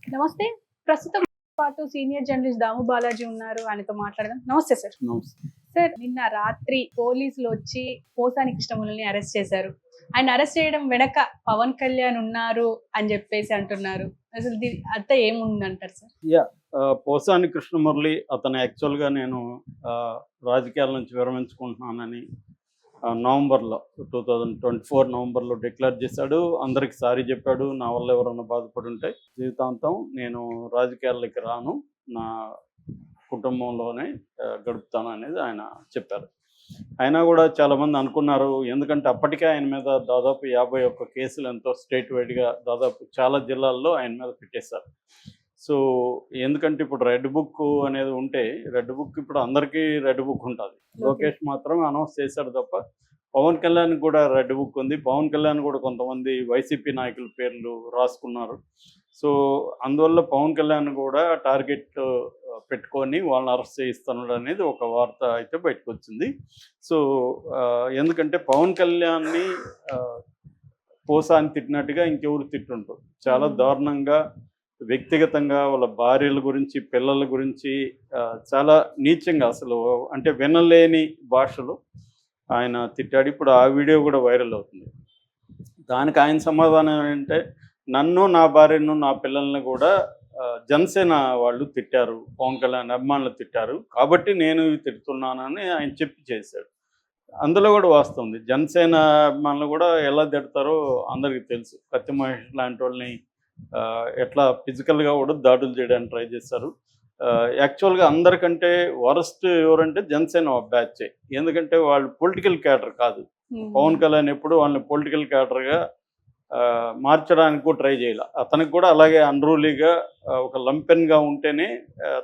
నమస్తే. ప్రస్తుతం పాటు సీనియర్ జర్నలిస్ట్ దాము బాలాజీ ఉన్నారు. ఆయనతో మాట్లాడదాం. నమస్తే సార్. నమస్తే. సార్, నిన్న రాత్రి పోలీసులు వచ్చి పోసాని కృష్ణమురళిని అరెస్ట్ చేశారు. ఆయన అరెస్ట్ చేయడం వెనక పవన్ కళ్యాణ్ ఉన్నారు అని చెప్పేసి అంటున్నారు. అసలు దీని అర్థం ఏముందంటారు సార్? పోసాని కృష్ణమురళి అతను యాక్చువల్గా నేను రాజకీయాల నుంచి విరమించుకుంటున్నానని నవంబర్లో 2024 నవంబర్లో డిక్లేర్ చేశాడు. అందరికి సారీ చెప్పాడు. నా వల్ల ఎవరన్నా బాధపడి ఉంటే జీవితాంతం నేను రాజకీయాల్లోకి రాను, నా కుటుంబంలోనే గడుపుతాను అనేది ఆయన చెప్పారు. అయినా కూడా చాలామంది అనుకున్నారు, ఎందుకంటే అప్పటికే ఆయన మీద దాదాపు 51 కేసులు ఎంతో స్టేట్ వైడ్గా దాదాపు చాలా జిల్లాల్లో ఆయన మీద పెట్టేశారు. సో ఎందుకంటే ఇప్పుడు రెడ్ బుక్ అనేది ఉంటే, రెడ్ బుక్ ఇప్పుడు అందరికీ రెడ్ బుక్ ఉంటుంది. లోకేష్ మాత్రం అనౌన్స్ చేశాడు తప్ప పవన్ కళ్యాణ్ కూడా రెడ్ బుక్ ఉంది. పవన్ కళ్యాణ్ కూడా కొంతమంది వైసీపీ నాయకుల పేర్లు రాసుకున్నారు. సో అందువల్ల పవన్ కళ్యాణ్ కూడా టార్గెట్ పెట్టుకొని వాళ్ళని అరెస్ట్ చేయిస్తున్నాడు అనేది ఒక వార్త అయితే బయటకు వచ్చింది. సో ఎందుకంటే పవన్ కళ్యాణ్ని పోసాని తిట్టినట్టుగా ఇంకెవరు తిట్టుంటారు. చాలా దారుణంగా వ్యక్తిగతంగా వాళ్ళ భార్యల గురించి, పిల్లల గురించి చాలా నీచంగా, అసలు అంటే వినలేని భాషలో ఆయన తిట్టాడు. ఇప్పుడు ఆ వీడియో కూడా వైరల్ అవుతుంది. దానికి ఆయన సమాధానం ఏంటంటే, నన్ను, నా భార్యను, నా పిల్లల్ని కూడా జనసేన వాళ్ళు తిట్టారు, పవన్ కళ్యాణ్ అభిమానులు తిట్టారు, కాబట్టి నేను ఇవి తిడుతున్నానని ఆయన చెప్పి చేశాడు. అందులో కూడా వాస్తవం ఉంది. జనసేన అభిమానులు కూడా ఎలా తిడతారో అందరికీ తెలుసు. కత్తి మహేష్ లాంటి వాళ్ళని ఎట్లా ఫిజికల్గా కూడా దాడులు చేయడానికి ట్రై చేశారు. యాక్చువల్గా అందరికంటే వరస్ట్ ఎవరంటే జనసేన బ్యాచ్. ఎందుకంటే వాళ్ళు పొలిటికల్ క్యాడర్ కాదు. పవన్ కళ్యాణ్ ఎప్పుడు వాళ్ళని పొలిటికల్ క్యాడర్గా మార్చడానికి కూడా ట్రై చేయాలి. అతనికి కూడా అలాగే అన్రూలీగా ఒక లంపెన్గా ఉంటేనే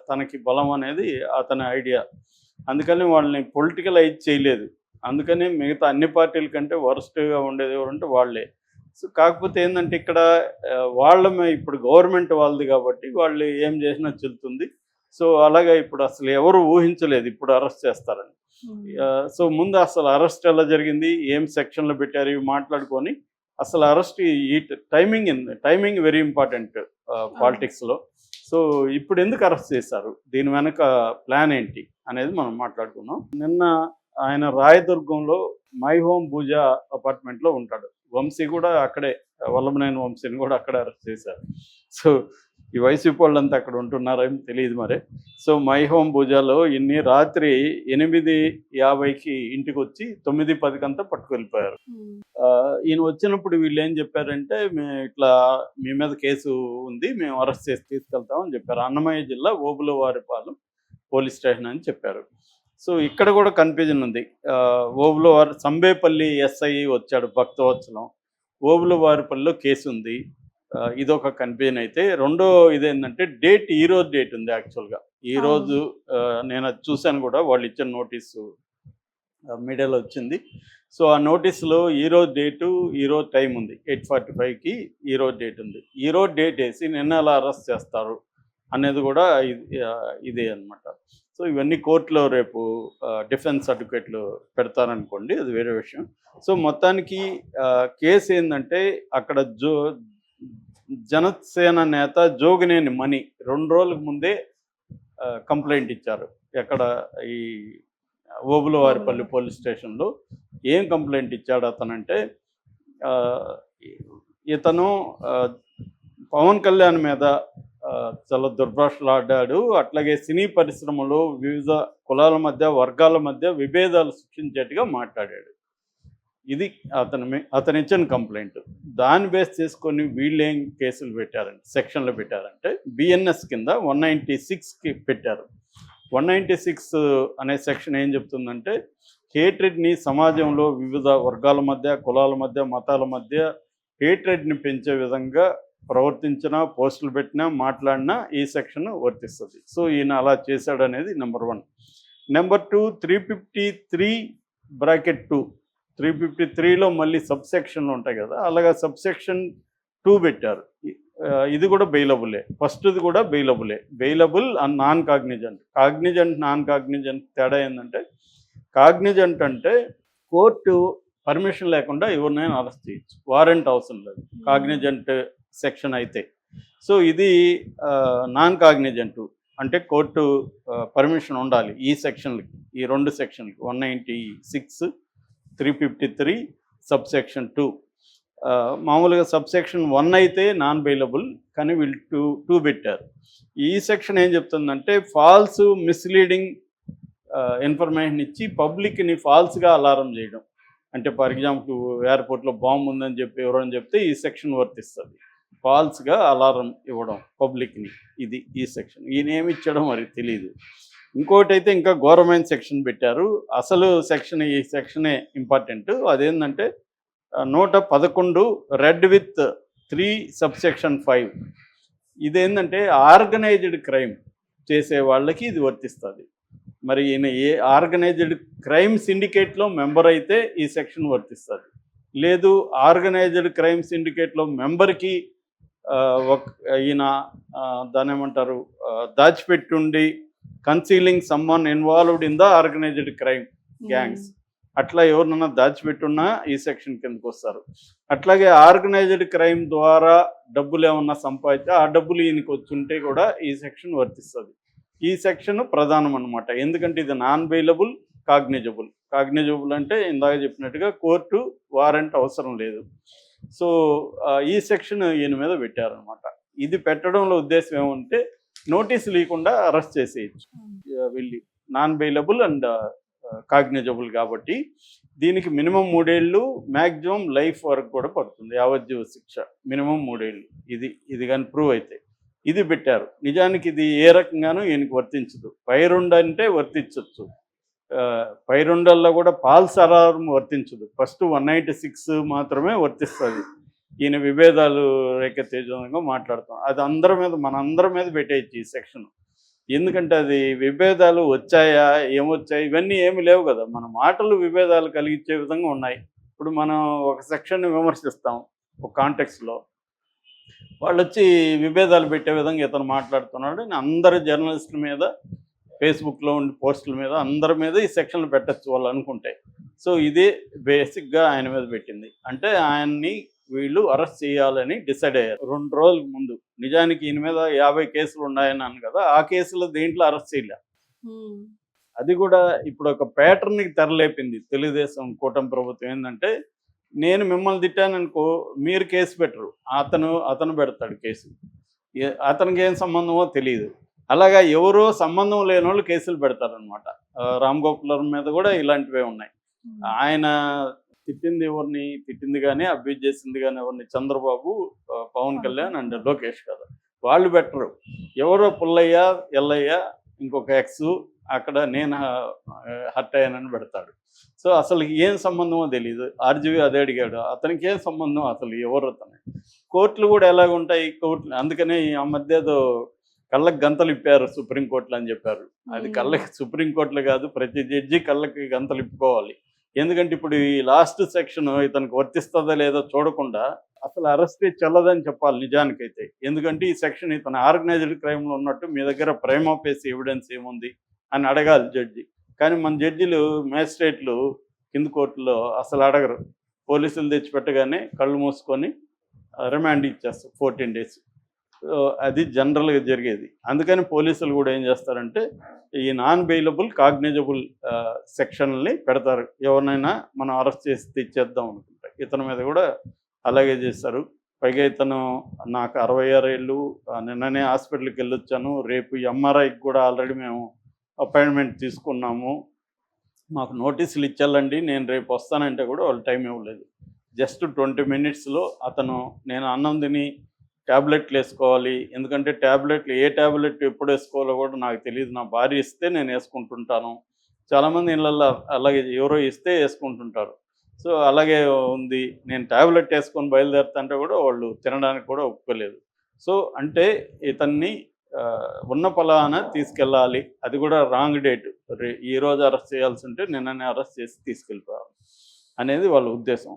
తనకి బలం అనేది అతని ఐడియా. అందుకని వాళ్ళని పొలిటికలైజ్ చేయలేదు. అందుకని మిగతా అన్ని పార్టీల కంటే వరస్ట్గా ఉండేది ఎవరంటే వాళ్ళే. సో కాకపోతే ఏంటంటే ఇక్కడ ఇప్పుడు గవర్నమెంట్ వాళ్ళది కాబట్టి వాళ్ళు ఏం చేసినా చెల్లుతుంది. సో అలాగే ఇప్పుడు అసలు ఎవరు ఊహించలేదు ఇప్పుడు అరెస్ట్ చేస్తారని. సో ముందు అసలు అరెస్ట్ ఎలా జరిగింది, ఏం సెక్షన్లో పెట్టారు, ఇవి మాట్లాడుకొని అసలు అరెస్ట్ ఈ టైమింగ్ వెరీ ఇంపార్టెంట్ పాలిటిక్స్లో. సో ఇప్పుడు ఎందుకు అరెస్ట్ చేశారు, దీని వెనక ప్లాన్ ఏంటి అనేది మనం మాట్లాడుకున్నాం. నిన్న ఆయన రాయదుర్గంలో మై హోమ్ పూజా అపార్ట్మెంట్లో ఉంటాడు. వంశీ కూడా అక్కడే, వల్లభనేని వంశీని కూడా అక్కడే అరెస్ట్ చేశారు. సో ఈ వైసీపీ వాళ్ళంతా అక్కడ ఉంటున్నారని తెలియదు మరి. సో మై హోమ్ పూజాలో రాత్రి 8:50కి ఇంటికి వచ్చి 9:10కంతా పట్టుకెళ్ళిపోయారు. ఈయన వచ్చినప్పుడు వీళ్ళు ఏం చెప్పారంటే, ఇట్లా మీ మీద కేసు ఉంది, మేము అరెస్ట్ చేసి తీసుకెళ్తామని చెప్పారు. అన్నమయ్య జిల్లా ఓబులవారిపాలెం పోలీస్ స్టేషన్ అని చెప్పారు. సో ఇక్కడ కూడా కన్ఫ్యూజన్ ఉంది. ఓబులవారి సంబేపల్లి ఎస్ఐ వచ్చాడు, భక్తవత్సలం. ఓబులవారిపల్లిలో కేసు ఉంది. ఇదొక కన్ఫ్యూజన్. అయితే రెండో ఇదేంటంటే డేట్, ఈరోజు డేట్ ఉంది. యాక్చువల్గా ఈరోజు నేను అది చూశాను కూడా, వాళ్ళు ఇచ్చిన నోటీసు మీడియాలో వచ్చింది. సో ఆ నోటీసులో ఈరోజు డేటు, ఈరోజు టైం ఉంది, 8:45కి ఈరోజు డేట్ ఉంది. ఈరోజు డేట్ వేసి నిన్న ఎలా అరెస్ట్ చేస్తారు అనేది కూడా ఇదే అనమాట. సో ఇవన్నీ కోర్టులో రేపు డిఫెన్స్ అడ్వకేట్లు పెడతారనుకోండి, అది వేరే విషయం. సో మొత్తానికి కేసు ఏంటంటే, అక్కడ జనసేన నేత జోగినేని మణి 2 రోజులకు ముందే కంప్లైంట్ ఇచ్చారు. ఎక్కడ ఈ ఓబులవారిపల్లి పోలీస్ స్టేషన్లో. ఏం కంప్లైంట్ ఇచ్చాడు అతనంటే, ఇతను పవన్ కళ్యాణ్ మీద చాలా దుర్భాషలు ఆడాడు, అట్లాగే సినీ పరిశ్రమలో వివిధ కులాల మధ్య, వర్గాల మధ్య విభేదాలు సృష్టించేట్టుగా మాట్లాడాడు. ఇది అతను ఇచ్చిన కంప్లైంట్. దాన్ని బేస్ చేసుకొని వీళ్ళు ఏం కేసులు పెట్టారంటే, సెక్షన్లు పెట్టారంటే, బిఎన్ఎస్ కింద 196కి పెట్టారు. 196 అనే సెక్షన్ ఏం చెప్తుందంటే, హేట్రెడ్ని సమాజంలో వివిధ వర్గాల మధ్య, కులాల మధ్య, మతాల మధ్య హేట్రెడ్ని పెంచే విధంగా ప్రవర్తించినా, పోస్టులు పెట్టినా, మాట్లాడినా ఈ సెక్షన్ వర్తిస్తుంది. సో ఈయన అలా చేశాడు అనేది నెంబర్ 1. నెంబర్ 2, 353(2). 353లో మళ్ళీ సబ్సెక్షన్లు ఉంటాయి కదా, అలాగా సబ్సెక్షన్ 2 పెట్టారు. ఇది కూడా బెయిలబులే. ఫస్ట్ది కూడా bailable and non Cognizant. Non Cognizant తేడా ఏంటంటే, కాగ్నిజెంట్ అంటే కోర్టు పర్మిషన్ లేకుండా ఎవరినైనా అరెస్ట్ చేయొచ్చు, వారెంట్ అవసరం లేదు. కాగ్నిజెంట్ సెక్షన్ అయితే సో ఇది నాన్ కాగ్నిజెంట్, అంటే కోర్టు పర్మిషన్ ఉండాలి ఈ సెక్షన్లకి, ఈ 2 సెక్షన్లకి 196, 353 సబ్సెక్షన్ 2. మామూలుగా సబ్సెక్షన్ 1 అయితే నాన్ బెయిలబుల్, కానీ వీళ్ళు 2 పెట్టారు. ఈ సెక్షన్ ఏం చెప్తుందంటే ఫాల్స్ మిస్లీడింగ్ ఇన్ఫర్మేషన్ ఇచ్చి పబ్లిక్ని ఫాల్స్గా అలారం చేయడం. అంటే ఫర్ ఎగ్జాంపుల్ ఎయిర్పోర్ట్లో బాంబు ఉందని చెప్పి ఎవరైనా చెప్తే ఈ సెక్షన్ వర్తిస్తుంది. ఫాల్స్గా అలారం ఇవ్వడం పబ్లిక్ని, ఇది ఈ సెక్షన్. ఈయన ఏమి ఇచ్చడం మరి తెలియదు. ఇంకోటి అయితే ఇంకా ఘోరమైన సెక్షన్ పెట్టారు. అసలు సెక్షన్ ఈ సెక్షనే ఇంపార్టెంట్. అదేంటంటే 111 రెడ్ విత్ 3 సబ్సెక్షన్ 5. ఇదేంటంటే ఆర్గనైజ్డ్ క్రైమ్ చేసే వాళ్ళకి ఇది వర్తిస్తుంది. మరి ఈయన ఏ ఆర్గనైజ్డ్ క్రైమ్ సిండికేట్లో మెంబర్ అయితే ఈ సెక్షన్ వర్తిస్తుంది. లేదు ఆర్గనైజ్డ్ క్రైమ్ సిండికేట్లో మెంబర్కి ఈయన దాని ఏమంటారు దాచిపెట్టుండి concealing someone involved in the organised crime gangs, అట్లా ఎవరినన్నా దాచిపెట్టున్నా ఈ సెక్షన్ కిందకు వస్తారు. అట్లాగే ఆర్గనైజ్డ్ క్రైమ్ ద్వారా డబ్బులు ఏమన్నా సంపాదించి ఆ డబ్బులు ఈయనకి వచ్చుంటే కూడా ఈ సెక్షన్ వర్తిస్తుంది. ఈ సెక్షన్ ప్రధానం అనమాట. ఎందుకంటే ఇది నాన్ బెయిలబుల్, కాగ్నిజబుల్ అంటే ఇందాక చెప్పినట్టుగా కోర్టు వారెంట్ అవసరం లేదు. సో ఈ సెక్షన్ ఈయన మీద పెట్టారనమాట. ఇది పెట్టడంలో ఉద్దేశం ఏమంటే నోటీస్ లేకుండా అరెస్ట్ చేసేయచ్చు వెళ్ళి, నాన్ బెయిలబుల్ అండ్ కాగ్నిజబుల్ కాబట్టి దీనికి మినిమం 3 ఏళ్ళు, మ్యాక్సిమం లైఫ్ వరకు కూడా పడుతుంది, యావజ్జీవ శిక్ష, మినిమం 3 ఏళ్ళు. ఇది కానీ ప్రూవ్ అయితే ఇది పెట్టారు. నిజానికి ఇది ఏ రకంగానూ ఈయనకి వర్తించదు. పై 2 అంటే వర్తించవచ్చు, పై 2ల్లో కూడా ఫాల్స్ అలారం వర్తించదు. ఫస్ట్ 196 మాత్రమే వర్తిస్తుంది. ఈయన విభేదాలు రేకెత్తేజంగా మాట్లాడుతాం, అది మనందరి మీద పెట్టేయచ్చు ఈ సెక్షన్. ఎందుకంటే అది విభేదాలు వచ్చాయా, ఏమొచ్చాయి, ఇవన్నీ ఏమి లేవు కదా. మన మాటలు విభేదాలు కలిగించే విధంగా ఉన్నాయి. ఇప్పుడు మనం ఒక సెక్షన్ని విమర్శిస్తాం ఒక కాంటెక్స్లో, వాళ్ళు వచ్చి విభేదాలు పెట్టే విధంగా ఇతను మాట్లాడుతున్నాడు అని అందరు జర్నలిస్టుల మీద, ఫేస్బుక్లో ఉండి పోస్టుల మీద, అందరి మీద ఈ సెక్షన్లు పెట్టచ్చు వాళ్ళు అనుకుంటే. సో ఇదే బేసిక్గా ఆయన మీద పెట్టింది. అంటే ఆయన్ని వీళ్ళు అరెస్ట్ చేయాలని డిసైడ్ అయ్యారు 2 రోజుల ముందు. నిజానికి ఈయన మీద 50 కేసులు ఉన్నాయన్నాను కదా, ఆ కేసులో దేంట్లో అరెస్ట్ చేయలే. అది కూడా ఇప్పుడు ఒక ప్యాటర్న్కి తెరలేపింది తెలుగుదేశం కూటమి ప్రభుత్వం. ఏంటంటే నేను మిమ్మల్ని తిట్టాననుకో మీరు కేసు పెట్టరు, అతను పెడతాడు కేసు. అతనికి ఏం సంబంధమో తెలియదు. అలాగా ఎవరో సంబంధం లేని వాళ్ళు కేసులు పెడతారనమాట. రామ్ గోపాల్ మీద కూడా ఇలాంటివే ఉన్నాయి. ఆయన తిట్టింది కానీ అబ్యూజ్ చేసింది కానీ ఎవరిని, చంద్రబాబు, పవన్ కళ్యాణ్ అండ్ లోకేష్ కదా, వాళ్ళు పెట్టరు. ఎవరో పుల్లయ్య, ఎల్లయ్య, ఇంకొక ఎక్స్ అక్కడ నేను హర్ట్ అయ్యానని పెడతాడు. సో అసలు ఏం సంబంధమో తెలియదు. ఆర్జీవి అదే అడిగాడు, అతనికి ఏం సంబంధం, అసలు ఎవరు అతను. కోర్టులు కూడా ఎలాగుంటాయి, కోర్టులు అందుకనే ఆ మధ్య ఏదో కళ్ళకి గంతలు ఇప్పారు సుప్రీంకోర్టులు అని చెప్పారు. అది కళ్ళకి సుప్రీంకోర్టులు కాదు, ప్రతి జడ్జి కళ్ళకి గంతలు ఇప్పుకోవాలి. ఎందుకంటే ఇప్పుడు ఈ లాస్ట్ సెక్షన్ ఇతనికి వర్తిస్తుందా లేదో చూడకుండా అసలు అరెస్ట్ చెల్లదని చెప్పాలి నిజానికైతే. ఎందుకంటే ఈ సెక్షన్ ఇతను ఆర్గనైజ్డ్ క్రైమ్లో ఉన్నట్టు మీ దగ్గర ప్రైమ్ ఆఫ్ ఫేస్ ఎవిడెన్స్ ఏముంది అని అడగాలి జడ్జి. కానీ మన జడ్జిలు, మేజిస్ట్రేట్లు కింద కోర్టులో అసలు అడగరు. పోలీసులు తెచ్చిపెట్టగానే కళ్ళు మూసుకొని రిమాండ్ ఇచ్చేస్తారు 14 days. అది జనరల్గా జరిగేది. అందుకని పోలీసులు కూడా ఏం చేస్తారంటే ఈ నాన్ బెయిలబుల్, కాగ్నిజబుల్ సెక్షన్లని పెడతారు. ఎవరినైనా మనం అరెస్ట్ చేసి తెచ్చేద్దాం అనుకుంటే ఇతని మీద కూడా అలాగే చేస్తారు. పైగా ఇతను నాకు 66 ఏళ్ళు, నిన్ననే హాస్పిటల్కి వెళ్ళొచ్చాను, రేపు ఎంఆర్ఐకి కూడా ఆల్రెడీ మేము అపాయింట్మెంట్ తీసుకున్నాము, మాకు నోటీసులు ఇచ్చాలండి, నేను రేపు వస్తానంటే కూడా వాళ్ళు టైం ఇవ్వలేదు. జస్ట్ 20 minutesలో అతను, నేను అన్నం తిని ట్యాబ్లెట్లు వేసుకోవాలి, ఎందుకంటే ఏ ట్యాబ్లెట్ ఎప్పుడు వేసుకోవాలో కూడా నాకు తెలియదు, నా భార్య ఇస్తే నేను వేసుకుంటుంటాను. చాలామంది ఇళ్ళల్లో అలాగే ఎవరో ఇస్తే వేసుకుంటుంటారు. సో అలాగే ఉంది, నేను ట్యాబ్లెట్ వేసుకొని బయలుదేరుతుంటే కూడా వాళ్ళు తినడానికి కూడా ఒప్పుకోలేదు. సో అంటే ఇతన్ని ఉన్న పలానా తీసుకెళ్ళాలి, అది కూడా రాంగ్ డేట్, ఈరోజు అరెస్ట్ చేయాల్సి ఉంటే నిన్ననే అరెస్ట్ చేసి తీసుకెళ్ళిపోవాలి అనేది వాళ్ళ ఉద్దేశం.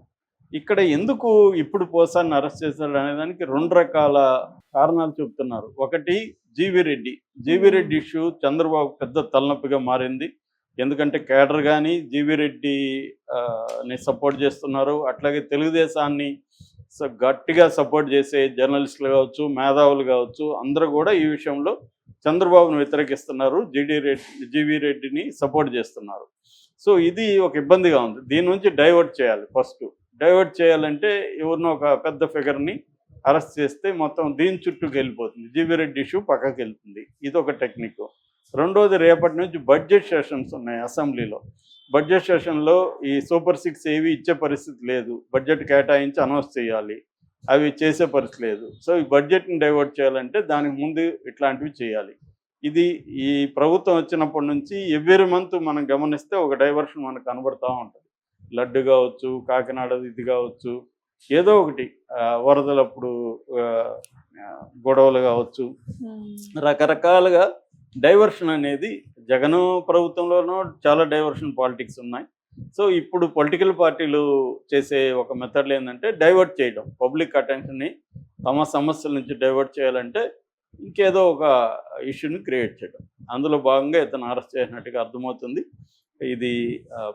ఇక్కడ ఎందుకు ఇప్పుడు పోసాన్ని అరెస్ట్ చేశారు అనేదానికి 2 రకాల కారణాలు చెప్తున్నారు. ఒకటి జీవీ రెడ్డి ఇష్యూ చంద్రబాబు పెద్ద తలనొప్పిగా మారింది. ఎందుకంటే కేడర్ కానీ జీవీ రెడ్డి ని సపోర్ట్ చేస్తున్నారు. అట్లాగే తెలుగుదేశాన్ని గట్టిగా సపోర్ట్ చేసే జర్నలిస్టులు కావచ్చు, మేధావులు కావచ్చు, అందరూ కూడా ఈ విషయంలో చంద్రబాబును వ్యతిరేకిస్తున్నారు. జీవీ రెడ్డిని సపోర్ట్ చేస్తున్నారు. సో ఇది ఒక ఇబ్బందిగా ఉంది. దీని నుంచి డైవర్ట్ చేయాలి. ఫస్ట్ డైవర్ట్ చేయాలంటే ఎవరినో ఒక పెద్ద ఫిగర్ని అరెస్ట్ చేస్తే మొత్తం దీని చుట్టూకి వెళ్ళిపోతుంది. జీవీ రెడ్డి ఇష్యూ పక్కకి వెళ్తుంది. ఇది ఒక టెక్నిక్. రెండోది, రేపటి నుంచి బడ్జెట్ సెషన్స్ ఉన్నాయి అసెంబ్లీలో. బడ్జెట్ సెషన్లో ఈ సూపర్ 6 ఏవి ఇచ్చే పరిస్థితి లేదు. బడ్జెట్ కేటాయించి అనౌన్స్ చేయాలి. అవి చేసే పరిస్థితి లేదు. సో ఈ బడ్జెట్ని డైవర్ట్ చేయాలంటే దానికి ముందు ఇట్లాంటివి చేయాలి. ఇది ఈ ప్రభుత్వం వచ్చినప్పటి నుంచి ఎవ్రీ మంత్ మనం గమనిస్తే ఒక డైవర్షన్ మనకు కనబడుతూ ఉంటుంది. లడ్డు కావచ్చు, కాకినాడ ఇది కావచ్చు, ఏదో ఒకటి వరదలప్పుడు గొడవలు కావచ్చు, రకరకాలుగా డైవర్షన్ అనేది జగన్ ప్రభుత్వంలోనూ చాలా డైవర్షన్ పాలిటిక్స్ ఉన్నాయి. సో ఇప్పుడు పొలిటికల్ పార్టీలు చేసే ఒక మెథడ్లు ఏంటంటే డైవర్ట్ చేయడం, పబ్లిక్ అటెన్షన్ని తమ సమస్యల నుంచి డైవర్ట్ చేయాలంటే ఇంకేదో ఒక ఇష్యూని క్రియేట్ చేయడం. అందులో భాగంగా ఇతను అరెస్ట్ చేసినట్టుగా అర్థమవుతుంది. ఇది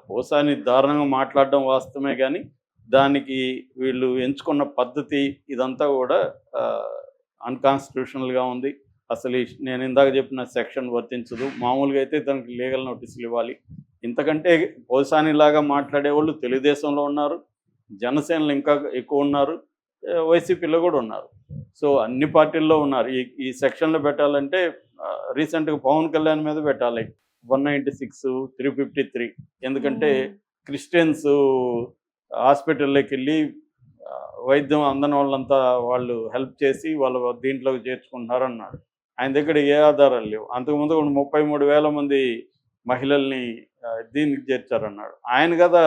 పోసాని దారుణంగా మాట్లాడడం వాస్తవమే, కానీ దానికి వీళ్ళు ఎంచుకున్న పద్ధతి ఇదంతా కూడా అన్కాన్స్టిట్యూషనల్గా ఉంది. అసలు నేను ఇందాక చెప్పిన సెక్షన్ వర్తించదు. మామూలుగా అయితే దానికి లీగల్ నోటీసులు ఇవ్వాలి. ఇంతకంటే పోసానిలాగా మాట్లాడేవాళ్ళు తెలుగుదేశంలో ఉన్నారు, జనసేనలో ఇంకా ఎక్కువ ఉన్నారు, వైసీపీలో కూడా ఉన్నారు. సో అన్ని పార్టీల్లో ఉన్నారు. ఈ సెక్షన్లో పెట్టాలంటే రీసెంట్గా పవన్ కళ్యాణ్ మీద పెట్టాలి 196, 353. ఎందుకంటే క్రిస్టియన్స్ హాస్పిటల్లోకి వెళ్ళి వైద్యం అందని వాళ్ళంతా వాళ్ళు హెల్ప్ చేసి వాళ్ళ దీంట్లోకి చేర్చుకుంటున్నారు అన్నాడు. ఆయన దగ్గర ఏ ఆధారాలు లేవు. అంతకుముందు 33,000 మంది మహిళల్ని దీనికి చేర్చారన్నాడు. ఆయన కదా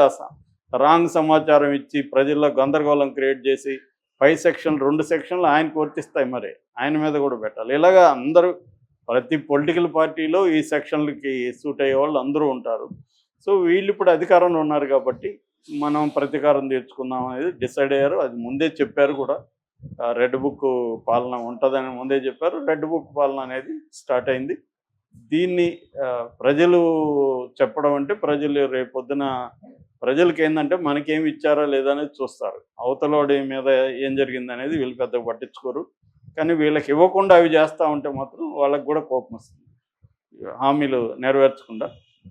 రాంగ్ సమాచారం ఇచ్చి ప్రజల్లో గందరగోళం క్రియేట్ చేసి 5 సెక్షన్లు 2 సెక్షన్లు ఆయనకు వర్తిస్తాయి. మరి ఆయన మీద కూడా పెట్టాలి. ఇలాగా అందరూ ప్రతి పొలిటికల్ పార్టీలో ఈ సెక్షన్లకి సూట్ అయ్యే వాళ్ళు అందరూ ఉంటారు. సో వీళ్ళు ఇప్పుడు అధికారంలో ఉన్నారు కాబట్టి మనం ప్రతీకారం తీర్చుకుందాం అనేది డిసైడ్ అయ్యారు. అది ముందే చెప్పారు కూడా. రెడ్ బుక్ పాలన ఉంటుందని ముందే చెప్పారు. రెడ్ బుక్ పాలన అనేది స్టార్ట్ అయింది. దీన్ని ప్రజలు చెప్పడం అంటే ప్రజలు రేపొద్దున ప్రజలకి ఏంటంటే మనకేమి ఇచ్చారా లేదా అనేది చూస్తారు. అవతలోడి మీద ఏం జరిగింది అనేది వీళ్ళు పెద్దగా పట్టించుకోరు. కానీ వీళ్ళకి ఇవ్వకుండా అవి చేస్తూ ఉంటే మాత్రం వాళ్ళకి కూడా కోపం వస్తుంది, హామీలు నెరవేర్చకుండా.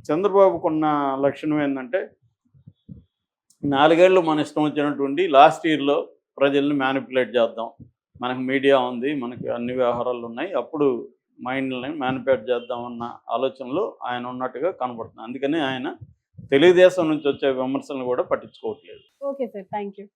చంద్రబాబుకున్న లక్షణం ఏంటంటే 4 ఏళ్ళు మన ఇష్టం వచ్చినటువంటి లాస్ట్ ఇయర్లో ప్రజల్ని మ్యానిపులేట్ చేద్దాం, మనకు మీడియా ఉంది, మనకి అన్ని వ్యవహారాలు ఉన్నాయి, అప్పుడు మైండ్ని మ్యానిపులేట్ చేద్దామన్న ఆలోచనలో ఆయన ఉన్నట్టుగా కనబడుతుంది. అందుకని ఆయన తెలుగుదేశం నుంచి వచ్చే విమర్శలను కూడా పట్టించుకోవట్లేదు. Okay sir, thank you.